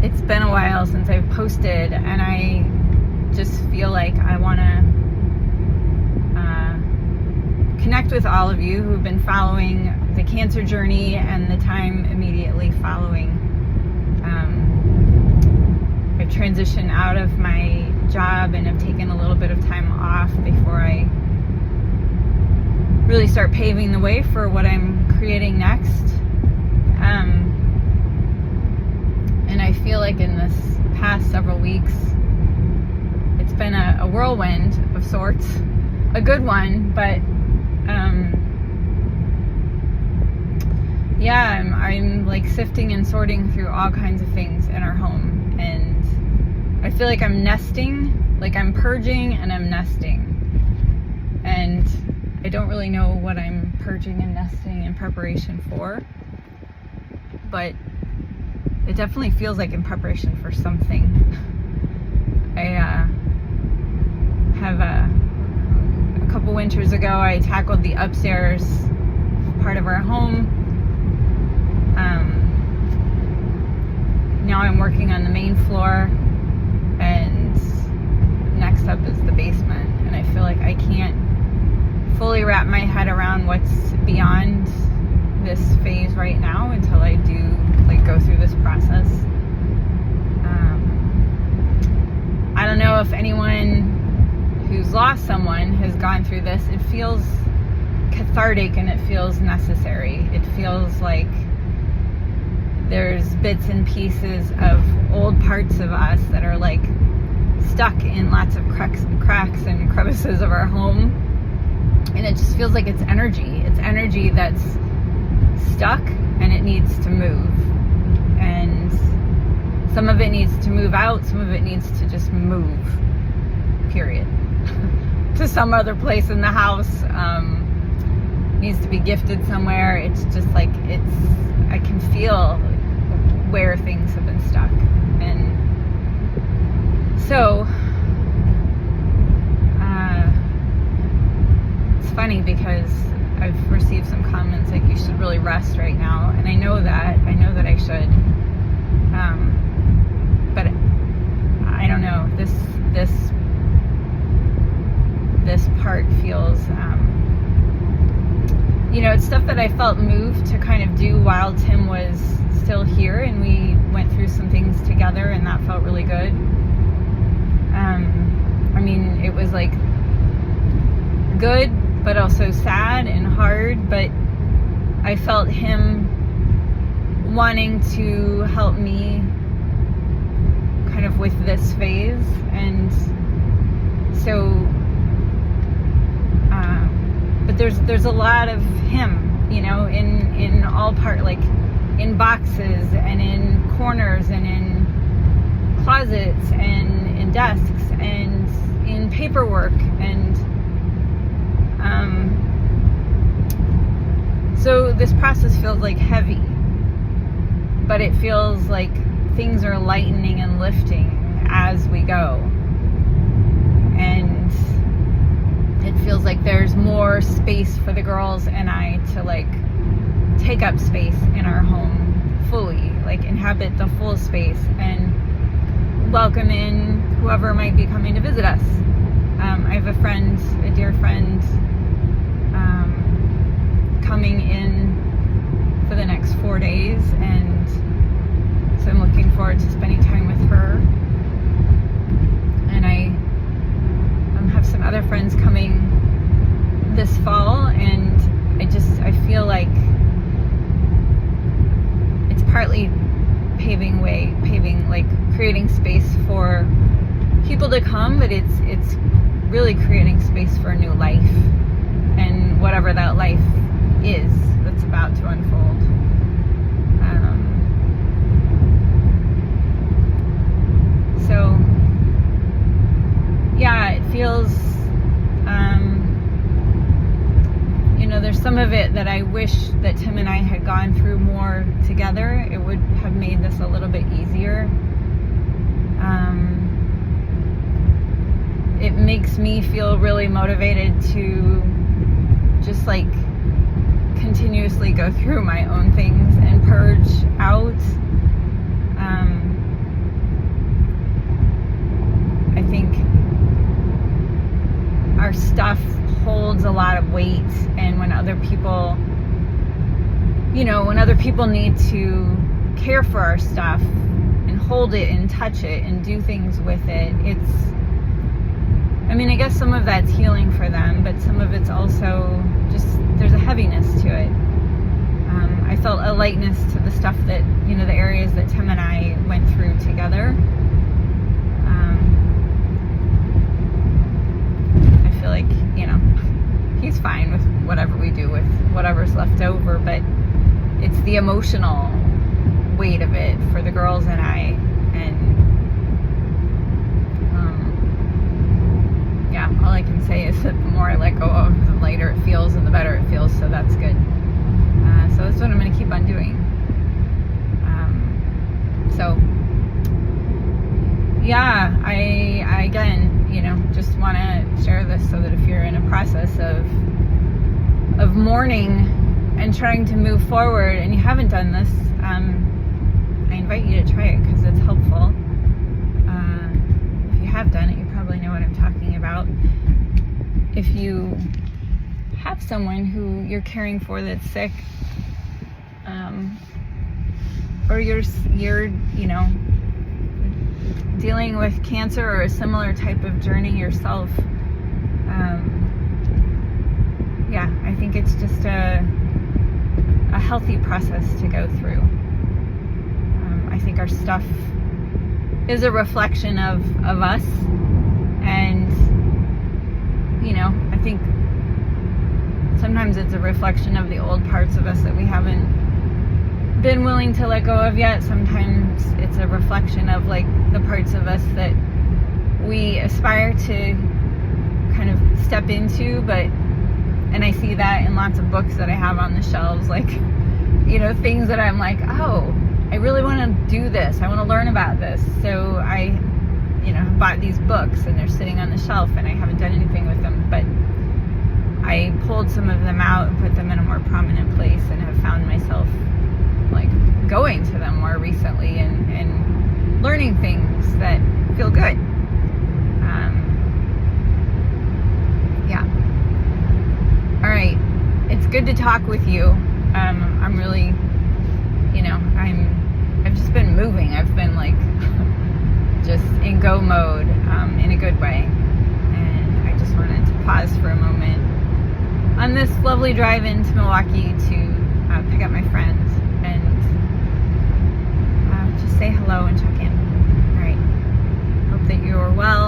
it's been a while since I've posted, and I just feel like I want to connect with all of you who've been following the cancer journey and the time immediately following. I've transitioned out of my job and have taken a little bit of time off before I really start paving the way for what I'm creating next. And I feel like in this past several weeks, it's been a whirlwind of sorts, a good one, but I'm like sifting and sorting through all kinds of things in our home, and I feel like I'm nesting, like I'm purging and I'm nesting, and I don't really know what I'm purging and nesting in preparation for, but it definitely feels like in preparation for something. I have a couple winters ago, I tackled the upstairs part of our home. Now I'm working on the main floor, and next up is the basement, and I feel like I can't fully wrap my head around what's beyond this phase right now until I do go through this process. I don't know if anyone who's lost someone has gone through this. It feels cathartic and it feels necessary. It feels like there's bits and pieces of old parts of us that are like stuck in lots of cracks and crevices of our home, and it just feels like it's energy that's stuck and it needs to move, and some of it needs to move out, some of it needs to just move, period, to some other place in the house, needs to be gifted somewhere. It's just like, I can feel where things have been stuck. And so it's funny because I've received some comments like, you should really rest right now, and I know that I should, but I don't know, this part feels it's stuff that I felt moved to kind of do while Tim was still here, and we went through some things together, and that felt really good. It was like good, but also sad and hard, but I felt him wanting to help me kind of with this phase, and so but there's a lot of him, in all part, like in boxes and in corners and in closets and in desks and in paperwork, and so this process feels like heavy, but it feels like things are lightening and lifting as we go, and it feels like there's more space for the girls and I to take up space in our home fully, inhabit the full space and welcome in whoever might be coming to visit us. I have a dear friend, coming in for the next 4 days, and so I'm looking forward to spending time with her. And I have some other friends coming this fall, and I feel like it's partly creating space for people to come, but it's really creating space for a new life, and whatever that life is that's about to unfold. So yeah, it feels there's some of it that I wish that Tim and I had gone through more together. It would have made this a little bit easier. It makes me feel really motivated to just continuously go through my own things and purge out, when other people need to care for our stuff and hold it and touch it and do things with it, I guess some of that's healing for them, but some of it's also just, there's a heaviness to it. I felt a lightness to the stuff that, the areas that Tim and I went through together. I feel like, he's fine with whatever we do with whatever's left over, but it's the emotional weight of it for the girls and I, and all I can say is that the more I let go of, the lighter it feels and the better it feels, so that's good. So that's what I'm going to keep on doing. I again, just want to share this so that if you're in a process of mourning and trying to move forward and you haven't done this, I invite you to try it because it's helpful. If you have done it, you probably know what I'm talking about. If you have someone who you're caring for that's sick, or you're dealing with cancer or a similar type of journey yourself, I think it's just a healthy process to go through. I think our stuff is a reflection of us, and I think sometimes it's a reflection of the old parts of us that we haven't been willing to let go of yet. Sometimes it's a reflection of the parts of us that we aspire to kind of step into, and I see that in lots of books that I have on the shelves, things that I'm like, oh, I really want to do this, I want to learn about this, so I bought these books and they're sitting on the shelf and I haven't done anything with them, but I pulled some of them out and put them in a more prominent place and have found myself going to them more recently and learning things that feel good. All right, it's good to talk with you. I'm really, I've just been moving. I've been just in go mode, in a good way. And I just wanted to pause for a moment on this lovely drive into Milwaukee to pick up my friends and just say hello and check in. All right. Hope that you're well